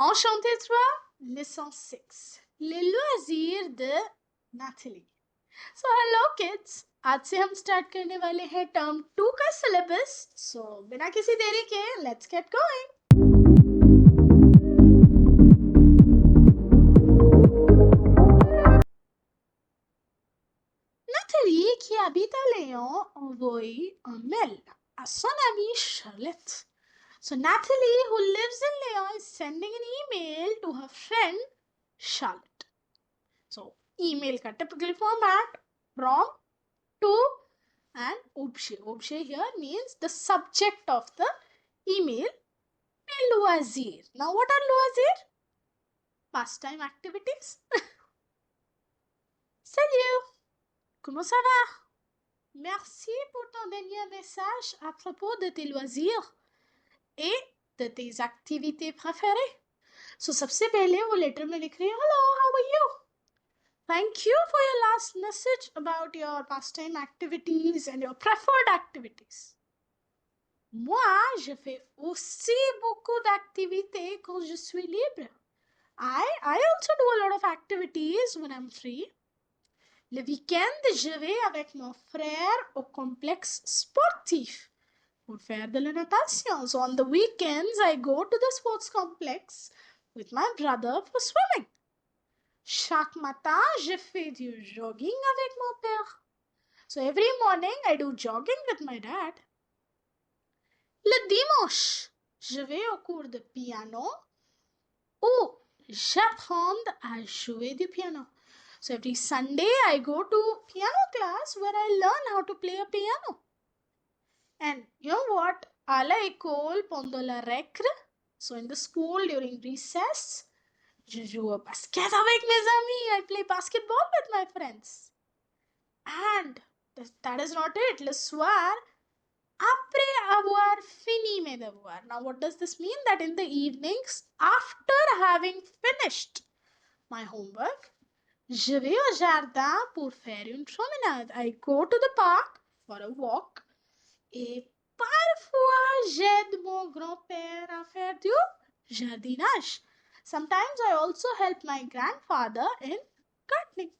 Enchanté toi, leçon 6. Les loisirs de Nathalie. So hello kids, आज से हम start करने वाले हैं टर्म 2 का सिलेबस. सो बिना किसी देरी के let's get going. Nathalie qui habite à Lyon envoie un mail à son amie Charlotte. So Nathalie, who lives in Lyon, is sending an email to her friend Charlotte. So email का typical format, from, to, and objet. Objet here means the subject of the email. Loisir. Now what are loisir? Pastime activities. Salut! Comment ça va? Merci pour ton dernier message à propos de tes loisirs et de tes activités préférées. So सबसे पहले वो letter में लिख रही है, hello, how are you? Thank you for your last message about your pastime activities and your preferred activities. Moi, je fais aussi beaucoup d'activités quand je suis libre. I also do a lot of activities when I'm free. Le week-end, je vais avec mon frère au complexe sportif pour faire de la natation. So on the weekends, I go to the sports complex with my brother for swimming. Chaque matin, je fais du jogging avec mon père. So every morning, I do jogging with my dad. Le dimanche, je vais au cours de piano où j'apprends à jouer du piano. So every Sunday, I go to piano class where I learn how to play a piano. And you know what? À l'école, pendant la récré, so in the school during recess, je joue au basket avec mes amis. I play basketball with my friends. And that is not it. Le soir, après avoir fini mes devoirs. Now, what does this mean? That in the evenings, after having finished my homework, je vais au jardin pour faire une promenade. I go to the park for a walk. Et parfois, j'aide mon grand-père à faire du jardinage. Sometimes I also help my grandfather in gardening.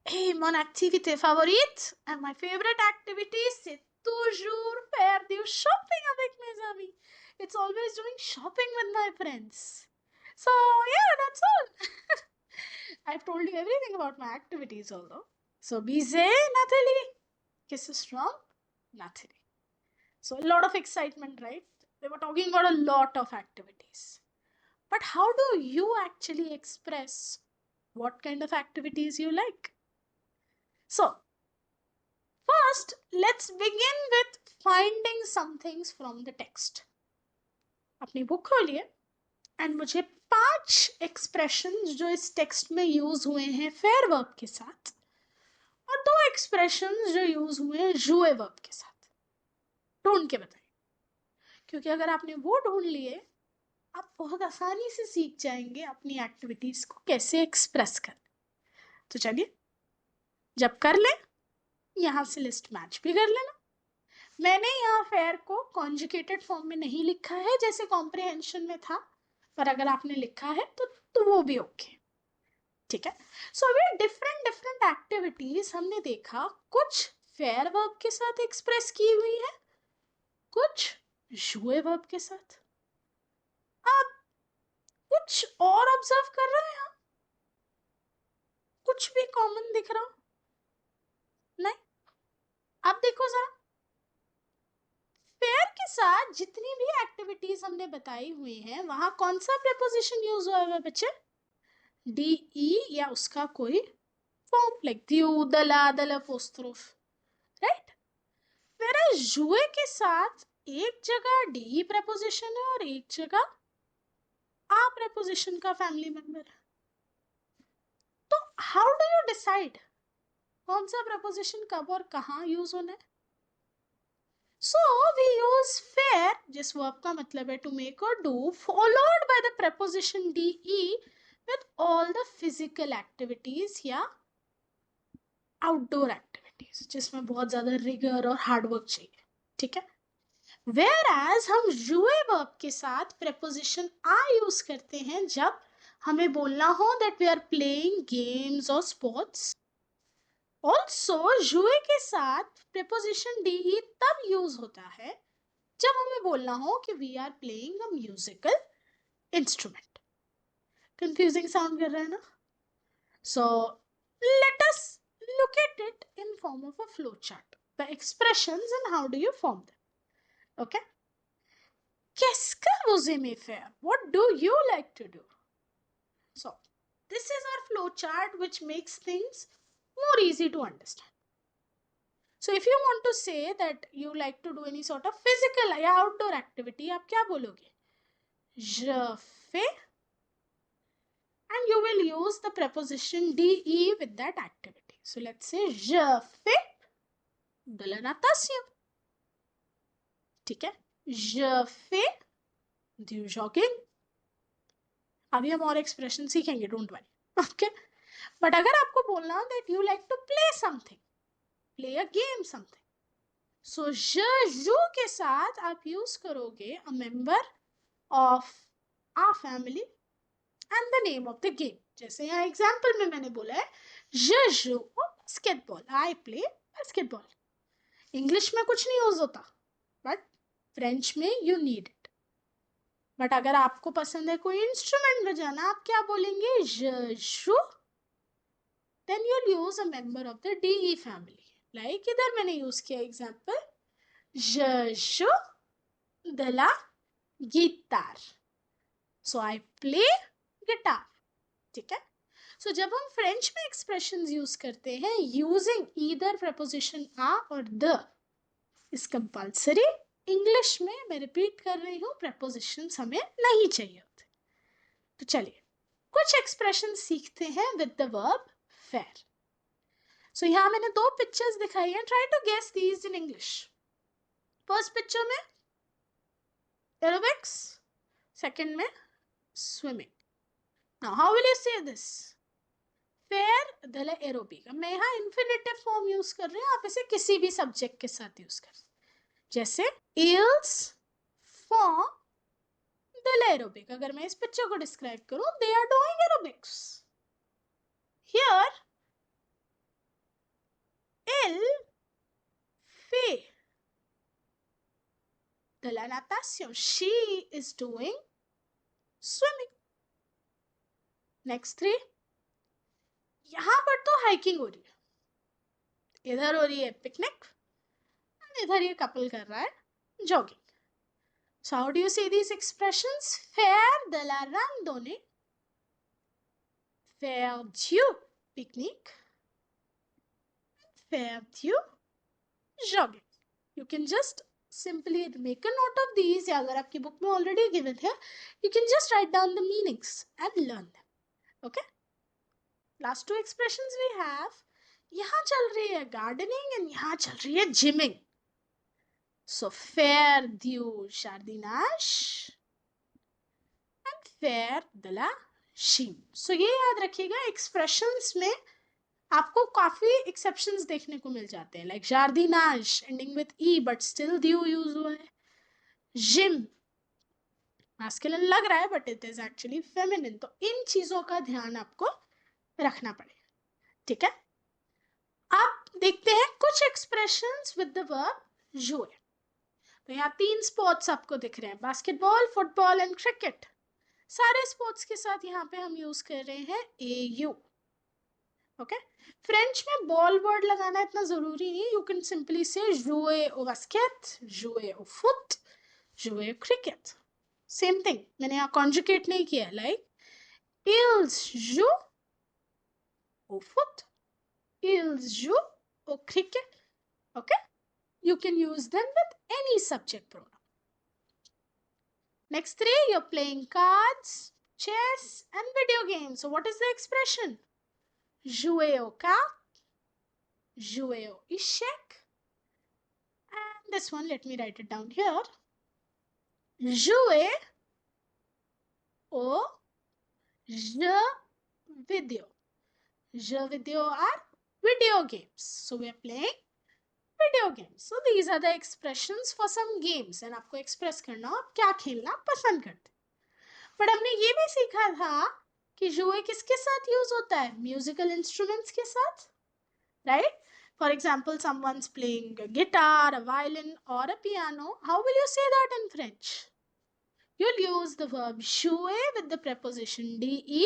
Et mon activité favorite, and my favorite activity, c'est toujours faire du shopping avec mes amis. It's always doing shopping with my friends. So, yeah, that's all. I've told you everything about my activities, although. So, Bise, Nathalie. Kisses from Nathalie. So, a lot of excitement, right? They were talking about a lot of activities. But how do you actually express what kind of activities you like? So, first, let's begin with finding some things from the text. अपनी book खोलिए and मुझे 5 expressions जो इस text में use हुए हैं fair verb के साथ और 2 एक्सप्रेशंस जो यूज हुए हैं jouer वर्ब के साथ ढूंढ के बताइए. क्योंकि अगर आपने वो ढूंढ लिए आप बहुत आसानी से सीख जाएंगे अपनी एक्टिविटीज को कैसे एक्सप्रेस कर. तो चलिए जब कर ले यहाँ से लिस्ट मैच भी कर लेना. मैंने यहाँ फेयर को कॉन्जुगेटेड फॉर्म में नहीं लिखा है जैसे कॉम्प्रिहेंशन में था, पर अगर आपने लिखा है तो वो भी ओके. ठीक है. सो अभी डिफरेंट एक्टिविटीज हमने देखा. कुछ फेयर वर्ब के साथ एक्सप्रेस की हुई है, कुछ jouer वर्ब के साथ. अब कुछ और ऑब्जर्व कर रहे हैं, कुछ भी कॉमन दिख रहा नहीं. अब देखो जरा फेयर के साथ जितनी भी एक्टिविटीज हमने बताई हुई हैं वहां कौन सा प्रेपोजिशन यूज हुआ है बच्चे? डी ई या उसका कोई फॉर्म लाइक दियो दला दल अपोस्ट्रोफ, राइट. वेयर jouer के साथ एक जगह डी प्रेपोजिशन है और एक जगह आ प्रेपोजिशन का फैमिली मेंबर है. तो हाउ डू यू डिसाइड कौन सा प्रेपोजिशन कब और कहाँ यूज होना है? सो वी यूज फेयर जिस वर्ब का मतलब है टू मेक और do followed by the preposition D E with all the physical activities या आउटडोर एक्टिविटीज जिसमें बहुत ज्यादा रिगर और हार्डवर्क चाहिए. ठीक है. Whereas हम jouer verb के साथ preposition are यूज करते हैं जब हमें बोलना हो that we are playing games or sports. Also jouer के साथ preposition de तब यूज होता है जब हमें बोलना हो कि we are playing a musical instrument. Confusing sound कर रहा है ना? So let us look at it in form of a flow chart. The expressions and how do you form them. Okay? Qu'est-ce que vous aimez faire? What do you like to do? So this is our flow chart which makes things more easy to understand. So if you want to say that you like to do any sort of physical या outdoor activity, आप क्या बोलोगे? Je fais, and you will use the preposition de with that activity. So let's say je fais de la natation. ठीक है? Je fais du jogging. अभी हम और expression सीखेंगे, डोंट वरी. ओके, बट अगर आपको बोलना that you like to play something, play a game something, so je joue के साथ आप यूज करोगे a member of a family and the name of the game. जैसे यहाँ एग्जाम्पल में मैंने बोला है je joue basketball, I play basketball. English में कुछ नहीं यूज होता, बट फ्रेंच में यू नीड इट. बट अगर आपको पसंद है कोई इंस्ट्रूमेंट बजाना, आप क्या बोलेंगे? je joue. Then you'll use a member of the de family. Like इधर मैंने यूज किया example, je joue de la guitare. So I play guitar. ठीक है? So जब हम फ्रेंच में एक्सप्रेशंस यूज करते हैं यूजिंग ईदर प्रपोजिशन आ और द इज कंपल्सरी. इंग्लिश में मैं रिपीट कर रही हूँ, प्रपोजिशंस हमें नहीं चाहिए होते. तो चलिए कुछ एक्सप्रेशन सीखते हैं विद द वर्ब फेयर. सो यहाँ मैंने दो पिक्चर्स दिखाई हैं. Try to guess these in English. First picture में एरोबिक्स, सेकंड में swimming. Now how will you say this? फेयर द एरोबिक. मैं यहाँ इंफिनिटिव फॉर्म यूज कर रही हूँ, आप इसे किसी भी सब्जेक्ट के साथ यूज कर. जैसे ईल्स फॉर द एरोबिक. अगर मैं इस पिक्चर को डिस्क्राइब करूं, they are doing aerobics. Here एल फे de la natation. She is doing swimming. Next 3. यहां पर तो हाइकिंग हो रही है, इधर हो रही है पिकनिक, इधर ये कपल कर रहा है jogging. So how do you say these expressions? Faire de la randonnée, faire du pique-nique, faire du jogging. You can just simply make a note of these, या अगर आपकी बुक में ऑलरेडी गिवन है, you can just write down the meanings and learn them. Okay? Last two expressions we have. यहाँ चल रही है gardening and यहाँ चल रही है gymming. So faire du jardinage and faire de la gym. सो ये याद रखिएगा, एक्सप्रेशंस में आपको काफी एक्सेप्शंस देखने को मिल जाते हैं. Like jardinage ending with E but still du use हुआ है. जिम मैस्कुलिन लग रहा है but it is actually feminine. तो इन चीजों का ध्यान आपको रखना पड़ेगा. ठीक है? आप देखते हैं कुछ expressions with the verb jouer. तो यहाँ 3 स्पोर्ट्स आपको दिख रहे हैं, बास्केटबॉल, फुटबॉल एंड क्रिकेट. सारे स्पोर्ट्स के साथ यहाँ पे हम यूज कर रहे हैं au. ओके? फ्रेंच में बॉल वर्ड लगाना इतना जरूरी नहीं. यू कैन सिंपली से jouer au basket, jouer au foot, jouer au cricket. Same thing, मैंने यहाँ कॉन्जुगेट नहीं किया. Like ils jouent au foot, ils jouent au cricket. Okay? You can use them with any subject pronoun. Next 3, you're playing cards, chess and video games. So what is the expression? Jouer au cartes, jouer au échec. And this one, let me write it down here. Jouer au jeux vidéo. Jeux vidéo are video games. So we are playing video games. So these are the expressions for some games. And आपको express करना हो आप क्या खेलना पसंद करते. But हमने ये भी सीखा था कि जुए किसके साथ यूज होता है, म्यूजिकल इंस्ट्रूमेंट्स के साथ, right? For example someone's playing a guitar, a violin or a piano. How will you say that in French? You'll use the verb jouer with the preposition de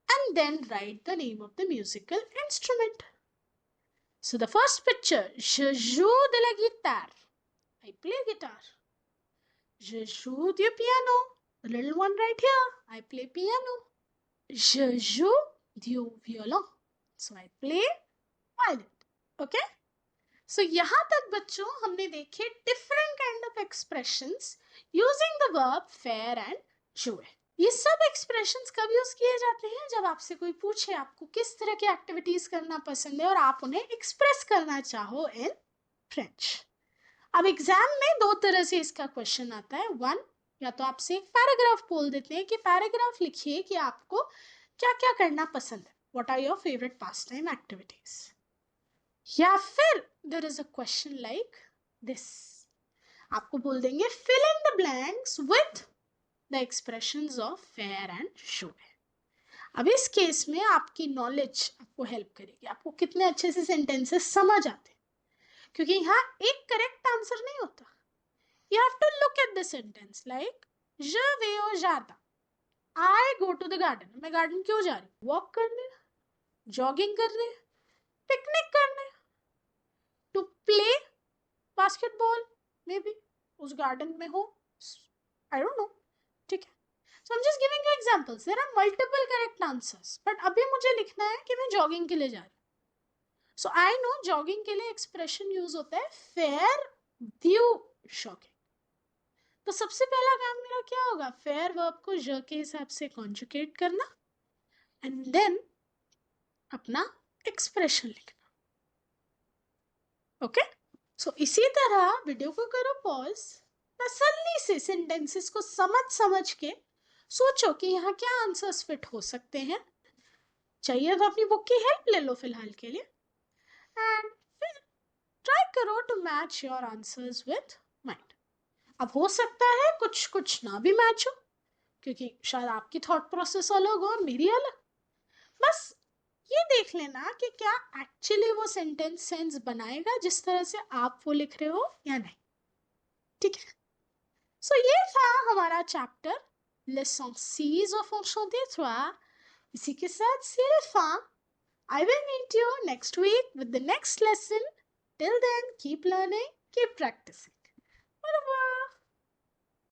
and then write the name of the musical instrument. So the first picture, je joue de la guitare. I play guitar. Je joue du piano. The little one right here. I play piano. Je joue du violon. So I play violin. Okay? So यहाँ तक बच्चों हमने देखे different kind of expressions using the verb faire and jouer. ये सब expressions कब use किए जाते हैं, जब आपसे कोई पूछे आपको किस तरह की एक्टिविटीज करना पसंद है और आप उन्हें एक्सप्रेस करना चाहो इन फ्रेंच. अब एग्जाम में दो तरह से इसका क्वेश्चन आता है. वन, या तो आपसे एक पैराग्राफ बोल देते हैं कि पैराग्राफ लिखिए कि आपको क्या क्या करना पसंद है, what are your favourite pass time activities. या फिर there is a question like this, आपको बोल देंगे fill in the blanks with the expressions of fear and joy. अब इस केस में आपकी नॉलेज आपको हेल्प करेगी, आपको कितने अच्छे से सेंटेंसेस समझ आते हैं, क्योंकि यहाँ एक करेक्ट आंसर नहीं होता. You have to look at the sentence like je vais au jardin. I go to the garden. मैं गार्डन क्यों जा रही हूँ, वॉक करने, जॉगिंग करने, पिकनिक करने, to play basketball, maybe उस गार्डन में हो, आई डोंट नो. ठीक है. So I'm just giving you examples. There are multiple correct answers. But अभी मुझे लिखना है कि मैं जॉगिंग के लिए जा रही हूँ. So I know जॉगिंग के लिए एक्सप्रेशन यूज होता है फेयर व्यू जॉगिंग. तो सबसे पहला काम मेरा क्या होगा, फेयर वर्ब को ज के हिसाब से कॉन्जुगेट करना एंड देन अपना एक्सप्रेशन लिखना. ओके. सो इसी तरह वीडियो को करो पॉज, तसल्ली से सेंटेंसेस को समझ के सोचो कि यहाँ क्या आंसर्स फिट हो सकते हैं. चाहिए तो अपनी बुक की हेल्प ले लो फिलहाल के लिए, एंड फिर ट्राई करो to match your answers with mind. अब हो सकता है कुछ कुछ ना भी मैच हो, क्योंकि शायद आपकी थॉट प्रोसेस अलग हो और मेरी अलग. बस ये देख लेना कि क्या एक्चुअली वो सेंटेंस सेंस बनाएगा जिस तरह से आप वो लिख रहे हो या नहीं. ठीक है. सो ये था हमारा चैप्टर लेसन 6 ऑफ Enchanté 3. इसी के साथ सिर्फ I will meet you next week with the next lesson. Till then, keep learning, keep practicing. Bye bye.